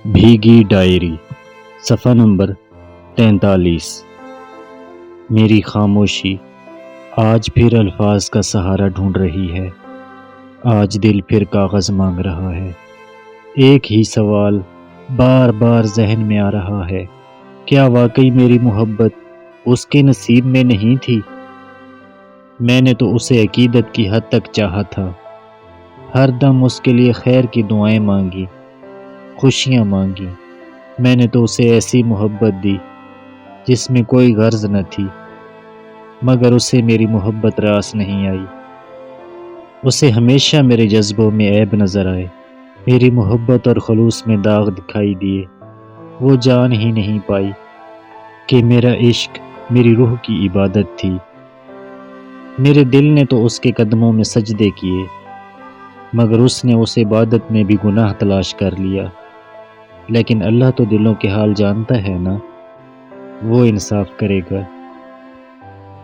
بھیگی diary صفحہ number 43۔ میری خاموشی آج پھر الفاظ کا سہارا ڈھونڈ رہی ہے۔ آج دل پھر کاغذ مانگ رہا ہے۔ ایک ہی سوال بار بار ذہن میں آ رہا ہے، کیا واقعی میری محبت اس کے نصیب میں نہیں تھی؟ میں نے تو اسے عقیدت کی حد تک چاہا تھا، ہر دم اس کے لیے خیر کی دعائیں مانگی، خوشیاں مانگی۔ میں نے تو اسے ایسی محبت دی جس میں کوئی غرض نہ تھی، مگر اسے میری محبت راس نہیں آئی۔ اسے ہمیشہ میرے جذبوں میں عیب نظر آئے، میری محبت اور خلوص میں داغ دکھائی دیے۔ وہ جان ہی نہیں پائی کہ میرا عشق میری روح کی عبادت تھی۔ میرے دل نے تو اس کے قدموں میں سجدے کیے، مگر اس نے اس عبادت میں بھی گناہ تلاش کر لیا۔ لیکن اللہ تو دلوں کے حال جانتا ہے نا، وہ انصاف کرے گا۔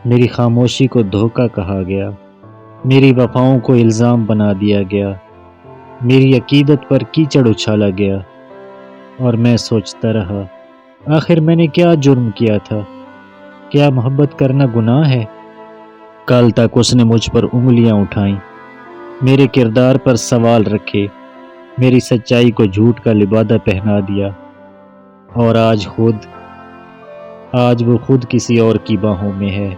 میری خاموشی کو دھوکہ کہا گیا، میری وفاؤں کو الزام بنا دیا گیا، میری عقیدت پر کیچڑ اچھالا گیا، اور میں سوچتا رہا آخر میں نے کیا جرم کیا تھا؟ کیا محبت کرنا گناہ ہے؟ کل تک اس نے مجھ پر انگلیاں اٹھائیں، میرے کردار پر سوال رکھے، میری سچائی کو جھوٹ کا لبادہ پہنا دیا، اور آج وہ خود کسی اور کی باہوں میں ہے۔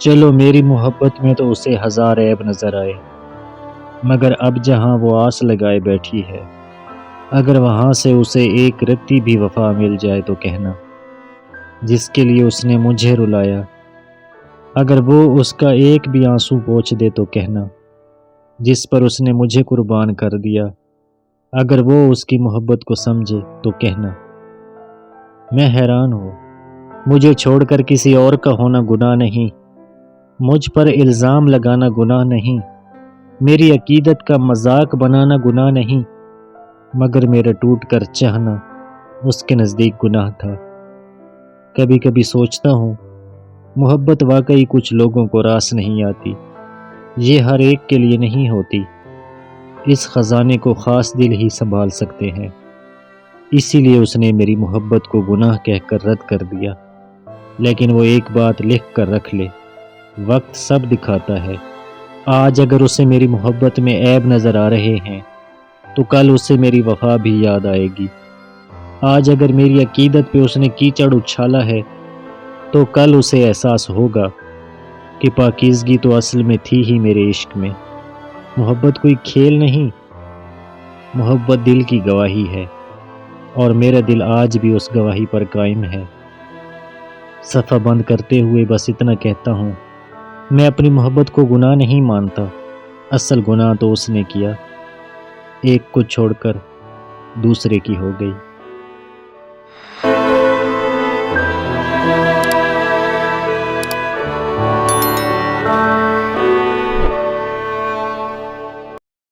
چلو میری محبت میں تو اسے ہزار عیب نظر آئے، مگر اب جہاں وہ آس لگائے بیٹھی ہے، اگر وہاں سے اسے ایک رتی بھی وفا مل جائے تو کہنا، جس کے لیے اس نے مجھے رلایا، اگر وہ اس کا ایک بھی آنسو پوچھ دے تو کہنا، جس پر اس نے مجھے قربان کر دیا، اگر وہ اس کی محبت کو سمجھے تو کہنا۔ میں حیران ہوں، مجھے چھوڑ کر کسی اور کا ہونا گناہ نہیں، مجھ پر الزام لگانا گناہ نہیں، میری عقیدت کا مذاق بنانا گناہ نہیں، مگر میرا ٹوٹ کر چاہنا اس کے نزدیک گناہ تھا۔ کبھی کبھی سوچتا ہوں، محبت واقعی کچھ لوگوں کو راس نہیں آتی، یہ ہر ایک کے لیے نہیں ہوتی۔ اس خزانے کو خاص دل ہی سنبھال سکتے ہیں، اسی لیے اس نے میری محبت کو گناہ کہہ کر رد کر دیا۔ لیکن وہ ایک بات لکھ کر رکھ لے، وقت سب دکھاتا ہے۔ آج اگر اسے میری محبت میں عیب نظر آ رہے ہیں تو کل اسے میری وفا بھی یاد آئے گی۔ آج اگر میری عقیدت پہ اس نے کیچڑ اچھالا ہے تو کل اسے احساس ہوگا کہ پاکیزگی تو اصل میں تھی ہی میرے عشق میں۔ محبت کوئی کھیل نہیں، محبت دل کی گواہی ہے، اور میرا دل آج بھی اس گواہی پر قائم ہے۔ صفحہ بند کرتے ہوئے بس اتنا کہتا ہوں، میں اپنی محبت کو گناہ نہیں مانتا، اصل گناہ تو اس نے کیا، ایک کو چھوڑ کر دوسرے کی ہو گئی۔